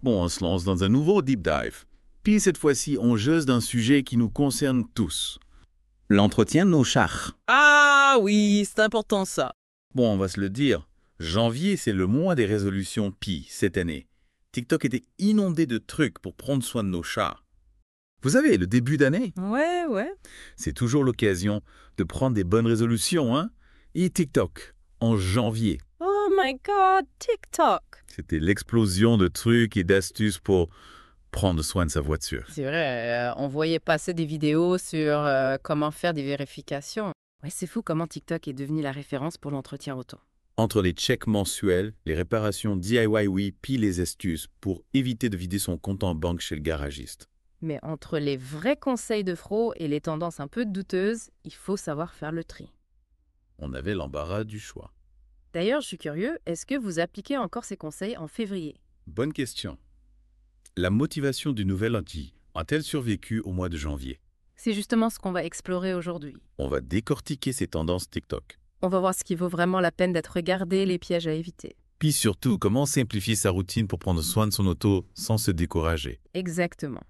Bon, on se lance dans un nouveau deep dive. Puis cette fois-ci, on jase d'un sujet qui nous concerne tous. L'entretien de nos chars. Ah oui, c'est important ça. Bon, on va se le dire, janvier, c'est le mois des résolutions Pi cette année. TikTok était inondé de trucs pour prendre soin de nos chats. Vous savez, le début d'année, Ouais. c'est toujours l'occasion de prendre des bonnes résolutions, hein? Et TikTok, en janvier, Oh my god, TikTok. c'était l'explosion de trucs et d'astuces pour prendre soin de sa voiture. C'est vrai, on voyait passer des vidéos sur comment faire des vérifications. Ouais, c'est fou comment TikTok est devenu la référence pour l'entretien auto. Entre les checks mensuels, les réparations DIY, oui, puis les astuces pour éviter de vider son compte en banque chez le garagiste. Mais entre les vrais conseils de Fro et les tendances un peu douteuses, il faut savoir faire le tri. On avait l'embarras du choix. D'ailleurs, je suis curieux, est-ce que vous appliquez encore ces conseils en février? Bonne question. La motivation du nouvel lundi a-t-elle survécu au mois de janvier? C'est justement ce qu'on va explorer aujourd'hui. On va décortiquer ces tendances TikTok. On va voir ce qui vaut vraiment la peine d'être regardé, les pièges à éviter. Puis surtout, comment simplifier sa routine pour prendre soin de son auto sans se décourager. Exactement.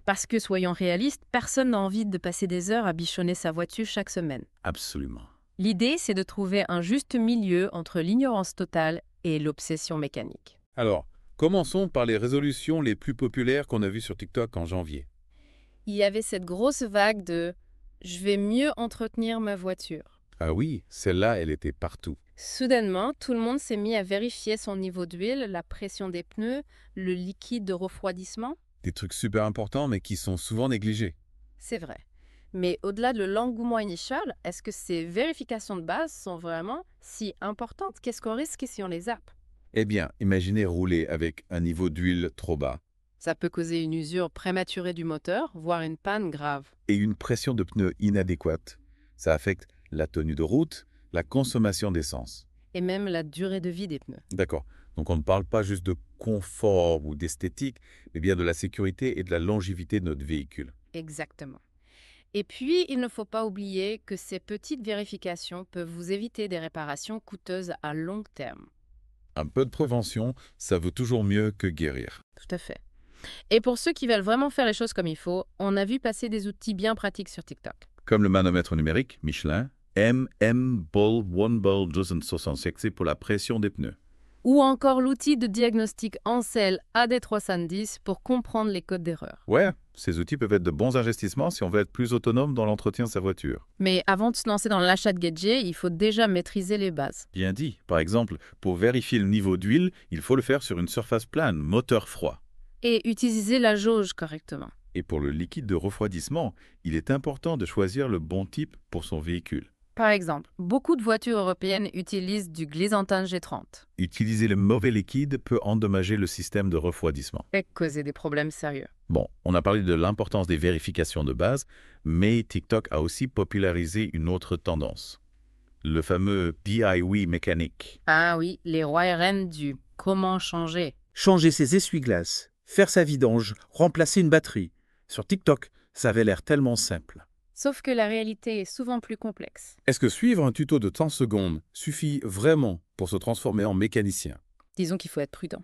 Parce que, soyons réalistes, personne n'a envie de passer des heures à bichonner sa voiture chaque semaine. Absolument. L'idée, c'est de trouver un juste milieu entre l'ignorance totale et l'obsession mécanique. Alors, commençons par les résolutions les plus populaires qu'on a vues sur TikTok en janvier. Il y avait cette grosse vague de « je vais mieux entretenir ma voiture ». Ah oui, celle-là, elle était partout. Soudainement, tout le monde s'est mis à vérifier son niveau d'huile, la pression des pneus, le liquide de refroidissement. Des trucs super importants, mais qui sont souvent négligés. C'est vrai. Mais au-delà de l'engouement initial, est-ce que ces vérifications de base sont vraiment si importantes? Qu'est-ce qu'on risque si on les zappe? Eh bien, imaginez rouler avec un niveau d'huile trop bas Ça peut causer une usure prématurée du moteur, voire une panne grave. et une pression de pneus inadéquate. Ça affecte la tenue de route, la consommation d'essence. Et même la durée de vie des pneus. D'accord. Donc on ne parle pas juste de confort ou d'esthétique, mais bien de la sécurité et de la longévité de notre véhicule. Exactement. Et puis, il ne faut pas oublier que ces petites vérifications peuvent vous éviter des réparations coûteuses à long terme. Un peu de prévention, ça vaut toujours mieux que guérir. Tout à fait. Et pour ceux qui veulent vraiment faire les choses comme il faut, on a vu passer des outils bien pratiques sur TikTok. Comme le manomètre numérique Michelin, MM-Ball One Ball 266 pour la pression des pneus. Ou encore l'outil de diagnostic Ansel AD310 pour comprendre les codes d'erreur. Ouais, ces outils peuvent être de bons investissements si on veut être plus autonome dans l'entretien de sa voiture. Mais avant de se lancer dans l'achat de gadgets, il faut déjà maîtriser les bases. Bien dit. Par exemple, pour vérifier le niveau d'huile, il faut le faire sur une surface plane, moteur froid. Et utiliser la jauge correctement. Et pour le liquide de refroidissement, il est important de choisir le bon type pour son véhicule. Par exemple, beaucoup de voitures européennes utilisent du Glisantin G30 Utiliser le mauvais liquide peut endommager le système de refroidissement. et causer des problèmes sérieux. Bon, on a parlé de l'importance des vérifications de base, mais TikTok a aussi popularisé une autre tendance. Le fameux DIY mécanique. Ah oui, les rois et reines du comment changer. Changer ses essuie-glaces, faire sa vidange, remplacer une batterie. Sur TikTok, ça avait l'air tellement simple. Sauf que la réalité est souvent plus complexe. Est-ce que suivre un tuto de 30 secondes suffit vraiment pour se transformer en mécanicien? Disons qu'il faut être prudent.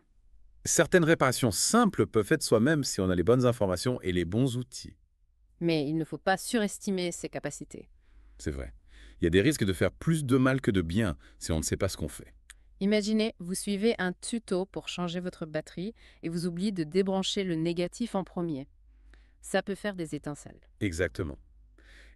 Certaines réparations simples peuvent être soi-même si on a les bonnes informations et les bons outils. Mais il ne faut pas surestimer ses capacités. C'est vrai. Il y a des risques de faire plus de mal que de bien si on ne sait pas ce qu'on fait. Imaginez, vous suivez un tuto pour changer votre batterie et vous oubliez de débrancher le négatif en premier. Ça peut faire des étincelles. Exactement.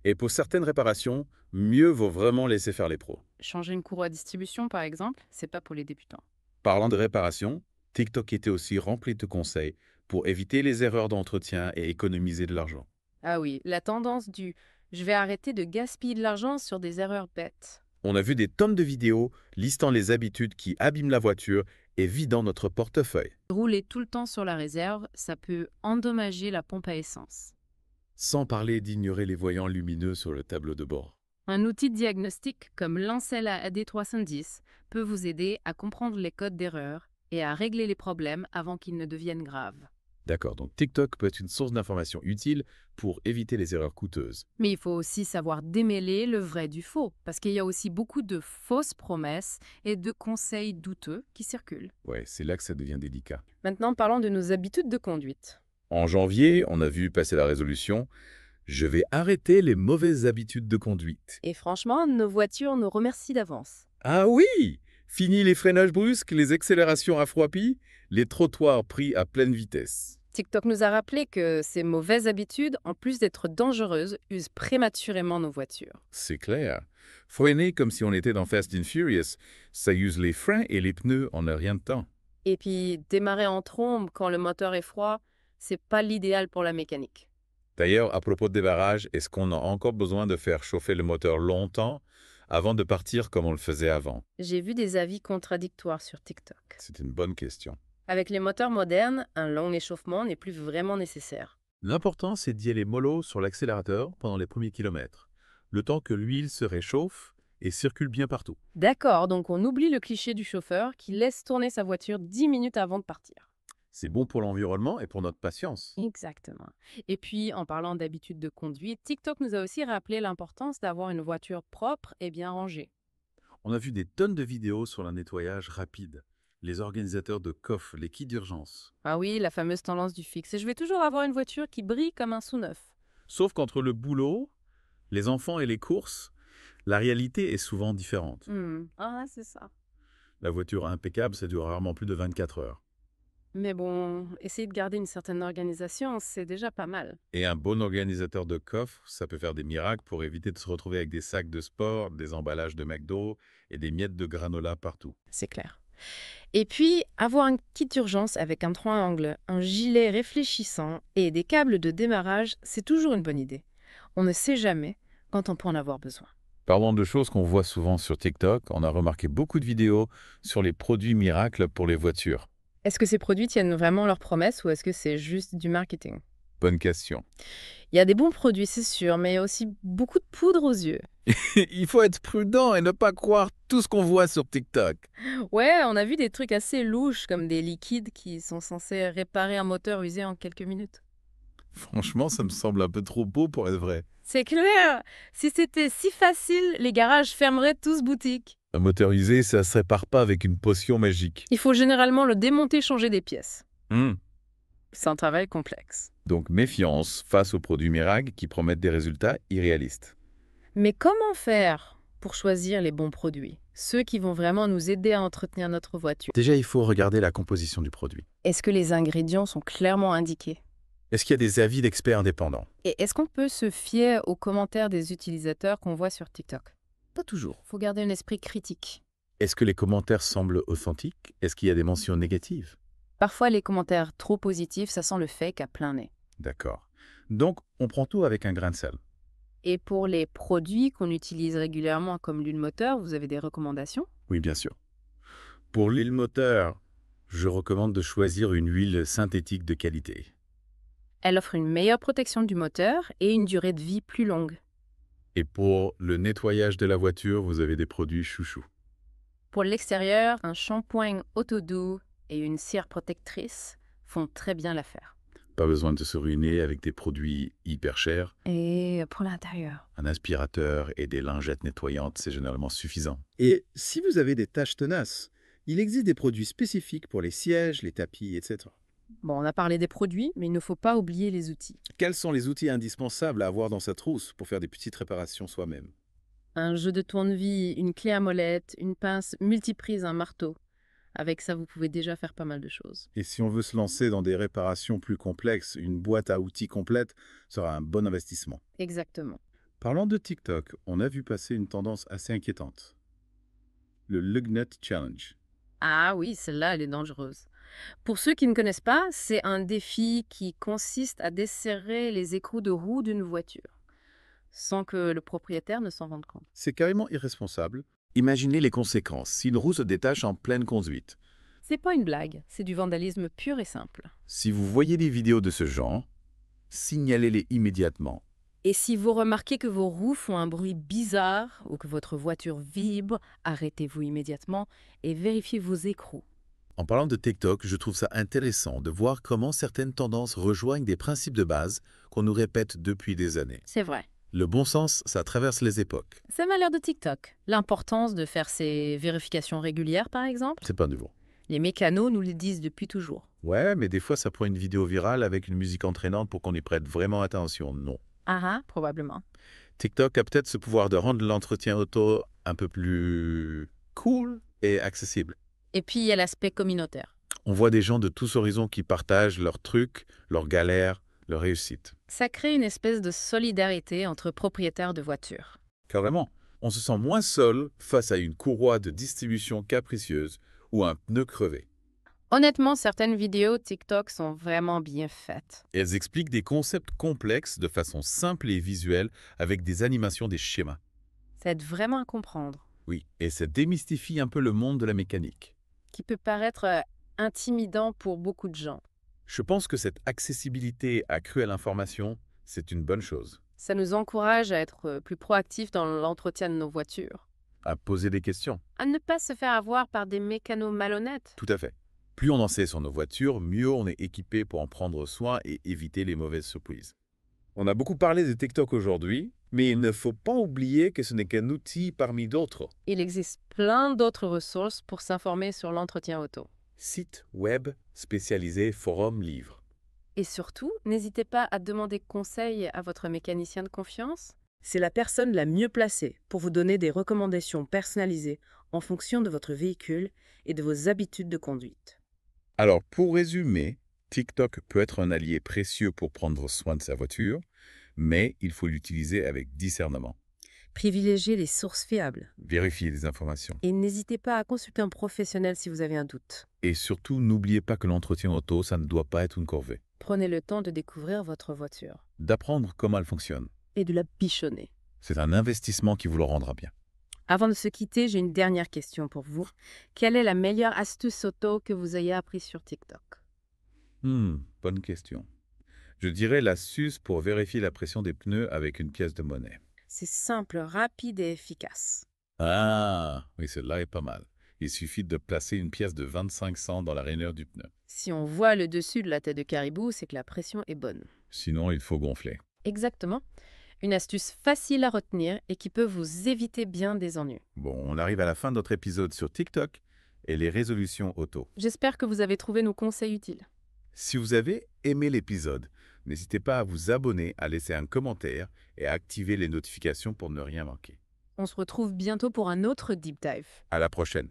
Et pour certaines réparations, mieux vaut vraiment laisser faire les pros. Changer une courroie de distribution, par exemple, c'est pas pour les débutants. Parlant de réparation, TikTok était aussi rempli de conseils pour éviter les erreurs d'entretien et économiser de l'argent. Ah oui, la tendance du « je vais arrêter de gaspiller de l'argent sur des erreurs bêtes ». On a vu des tonnes de vidéos listant les habitudes qui abîment la voiture et vidant notre portefeuille. Rouler tout le temps sur la réserve, ça peut endommager la pompe à essence. Sans parler d'ignorer les voyants lumineux sur le tableau de bord. Un outil de diagnostic comme l'Ancela AD310 peut vous aider à comprendre les codes d'erreur et à régler les problèmes avant qu'ils ne deviennent graves. D'accord, donc TikTok peut être une source d'information utile pour éviter les erreurs coûteuses. Mais il faut aussi savoir démêler le vrai du faux, parce qu'il y a aussi beaucoup de fausses promesses et de conseils douteux qui circulent. Ouais, c'est là que ça devient délicat. Maintenant, parlons de nos habitudes de conduite. En janvier, on a vu passer la résolution « Je vais arrêter les mauvaises habitudes de conduite ». Et franchement, nos voitures nous remercient d'avance. Ah oui! Fini les freinages brusques, les accélérations à froid-pi, les trottoirs pris à pleine vitesse. TikTok nous a rappelé que ces mauvaises habitudes, en plus d'être dangereuses, usent prématurément nos voitures. C'est clair. Freiner comme si on était dans Fast and Furious, ça use les freins et les pneus en un rien de temps. Et puis, démarrer en trombe quand le moteur est froid, c'est pas l'idéal pour la mécanique. D'ailleurs, à propos de démarrage, est-ce qu'on a encore besoin de faire chauffer le moteur longtemps avant de partir comme on le faisait avant? J'ai vu des avis contradictoires sur TikTok. C'est une bonne question. Avec les moteurs modernes, un long échauffement n'est plus vraiment nécessaire. L'important, c'est d'y aller mollo sur l'accélérateur pendant les premiers kilomètres, le temps que l'huile se réchauffe et circule bien partout. D'accord, donc on oublie le cliché du chauffeur qui laisse tourner sa voiture 10 minutes avant de partir. C'est bon pour l'environnement et pour notre patience. Exactement. Et puis, en parlant d'habitude de conduite, TikTok nous a aussi rappelé l'importance d'avoir une voiture propre et bien rangée. On a vu des tonnes de vidéos sur le nettoyage rapide, les organisateurs de coffres, les kits d'urgence. Ah oui, la fameuse tendance du fixe. Et je vais toujours avoir une voiture qui brille comme un sous-neuf. Sauf qu'entre le boulot, les enfants et les courses, la réalité est souvent différente. Ah, c'est ça. La voiture impeccable, ça dure rarement plus de 24 heures. Mais bon, essayer de garder une certaine organisation, c'est déjà pas mal. Et un bon organisateur de coffre, ça peut faire des miracles pour éviter de se retrouver avec des sacs de sport, des emballages de McDo et des miettes de granola partout. C'est clair. Et puis, avoir un kit d'urgence avec un triangle, un gilet réfléchissant et des câbles de démarrage, c'est toujours une bonne idée. On ne sait jamais quand on peut en avoir besoin. Parlant de choses qu'on voit souvent sur TikTok, on a remarqué beaucoup de vidéos sur les produits miracles pour les voitures. Est-ce que ces produits tiennent vraiment leurs promesses ou est-ce que c'est juste du marketing? Bonne question. Il y a des bons produits, c'est sûr, mais il y a aussi beaucoup de poudre aux yeux. Il faut être prudent et ne pas croire tout ce qu'on voit sur TikTok. Ouais, on a vu des trucs assez louches comme des liquides qui sont censés réparer un moteur usé en quelques minutes. Franchement, ça me semble un peu trop beau pour être vrai. C'est clair! Si c'était si facile, les garages fermeraient tous boutiques. Un moteur usé, ça se répare pas avec une potion magique. Il faut généralement le démonter, changer des pièces. C'est un travail complexe. Donc méfiance face aux produits miracles qui promettent des résultats irréalistes. Mais comment faire pour choisir les bons produits? Ceux qui vont vraiment nous aider à entretenir notre voiture. Déjà, il faut regarder la composition du produit. Est-ce que les ingrédients sont clairement indiqués? Est-ce qu'il y a des avis d'experts indépendants? Et est-ce qu'on peut se fier aux commentaires des utilisateurs qu'on voit sur TikTok? Pas toujours. Faut garder un esprit critique. Est-ce que les commentaires semblent authentiques? Est-ce qu'il y a des mentions négatives? Parfois, les commentaires trop positifs, ça sent le fake à plein nez. D'accord. Donc, on prend tout avec un grain de sel. Et pour les produits qu'on utilise régulièrement comme l'huile moteur, vous avez des recommandations? Oui, bien sûr. Pour l'huile moteur, je recommande de choisir une huile synthétique de qualité. Elle offre une meilleure protection du moteur et une durée de vie plus longue. Et pour le nettoyage de la voiture, vous avez des produits chouchous. Pour l'extérieur, un shampoing auto-doux et une cire protectrice font très bien l'affaire. Pas besoin de se ruiner avec des produits hyper chers. Et pour l'intérieur? Un aspirateur et des lingettes nettoyantes, c'est généralement suffisant. Et si vous avez des tâches tenaces, il existe des produits spécifiques pour les sièges, les tapis, etc. Bon, on a parlé des produits, mais il ne faut pas oublier les outils. Quels sont les outils indispensables à avoir dans sa trousse pour faire des petites réparations soi-même? Un jeu de tournevis, une clé à molette, une pince multiprise, un marteau. Avec ça, vous pouvez déjà faire pas mal de choses. Et si on veut se lancer dans des réparations plus complexes, une boîte à outils complète sera un bon investissement. Exactement. Parlant de TikTok, on a vu passer une tendance assez inquiétante. Le Lug Nut Challenge. Ah oui, celle-là, elle est dangereuse. Pour ceux qui ne connaissent pas, c'est un défi qui consiste à desserrer les écrous de roue d'une voiture, sans que le propriétaire ne s'en rende compte. C'est carrément irresponsable. Imaginez les conséquences si une roue se détache en pleine conduite. C'est pas une blague, c'est du vandalisme pur et simple. Si vous voyez des vidéos de ce genre, signalez-les immédiatement. Et si vous remarquez que vos roues font un bruit bizarre ou que votre voiture vibre, arrêtez-vous immédiatement et vérifiez vos écrous. En parlant de TikTok, je trouve ça intéressant de voir comment certaines tendances rejoignent des principes de base qu'on nous répète depuis des années. C'est vrai. Le bon sens, ça traverse les époques. C'est valeur de TikTok. L'importance de faire ces vérifications régulières, par exemple. C'est pas nouveau. Les mécanos nous le disent depuis toujours. Ouais, mais des fois, ça prend une vidéo virale avec une musique entraînante pour qu'on y prête vraiment attention. Non. Ah, probablement. TikTok a peut-être ce pouvoir de rendre l'entretien auto un peu plus cool et accessible. Et puis, il y a l'aspect communautaire. On voit des gens de tous horizons qui partagent leurs trucs, leurs galères, leurs réussites. Ça crée une espèce de solidarité entre propriétaires de voitures. Carrément, on se sent moins seul face à une courroie de distribution capricieuse ou un pneu crevé. Honnêtement, certaines vidéos TikTok sont vraiment bien faites. Et elles expliquent des concepts complexes de façon simple et visuelle avec des animations, des schémas. Ça aide vraiment à comprendre. Oui, et ça démystifie un peu le monde de la mécanique. Qui peut paraître intimidant pour beaucoup de gens. Je pense que cette accessibilité accrue à l'information, c'est une bonne chose. Ça nous encourage à être plus proactifs dans l'entretien de nos voitures. À poser des questions. À ne pas se faire avoir par des mécanos malhonnêtes. Tout à fait. Plus on en sait sur nos voitures, mieux on est équipé pour en prendre soin et éviter les mauvaises surprises. On a beaucoup parlé de TikTok aujourd'hui, mais il ne faut pas oublier que ce n'est qu'un outil parmi d'autres. Il existe plein d'autres ressources pour s'informer sur l'entretien auto. Sites web spécialisés, forums, livres. Et surtout, n'hésitez pas à demander conseil à votre mécanicien de confiance. C'est la personne la mieux placée pour vous donner des recommandations personnalisées en fonction de votre véhicule et de vos habitudes de conduite. Alors, pour résumer, TikTok peut être un allié précieux pour prendre soin de sa voiture, mais il faut l'utiliser avec discernement. Privilégiez les sources fiables. Vérifiez les informations. Et n'hésitez pas à consulter un professionnel si vous avez un doute. Et surtout, n'oubliez pas que l'entretien auto, ça ne doit pas être une corvée. Prenez le temps de découvrir votre voiture D'apprendre comment elle fonctionne. et de la bichonner. C'est un investissement qui vous le rendra bien. Avant de se quitter, j'ai une dernière question pour vous. Quelle est la meilleure astuce auto que vous ayez apprise sur TikTok? Bonne question. Je dirais l'astuce pour vérifier la pression des pneus avec une pièce de monnaie. C'est simple, rapide et efficace. Ah, oui, celle-là est pas mal. Il suffit de placer une pièce de 25 cents dans la rainure du pneu. Si on voit le dessus de la tête de caribou, c'est que la pression est bonne. Sinon, il faut gonfler. Exactement. Une astuce facile à retenir et qui peut vous éviter bien des ennuis. Bon, on arrive à la fin de notre épisode sur TikTok et les résolutions auto. J'espère que vous avez trouvé nos conseils utiles. Si vous avez aimé l'épisode, n'hésitez pas à vous abonner, à laisser un commentaire et à activer les notifications pour ne rien manquer. On se retrouve bientôt pour un autre deep dive. À la prochaine.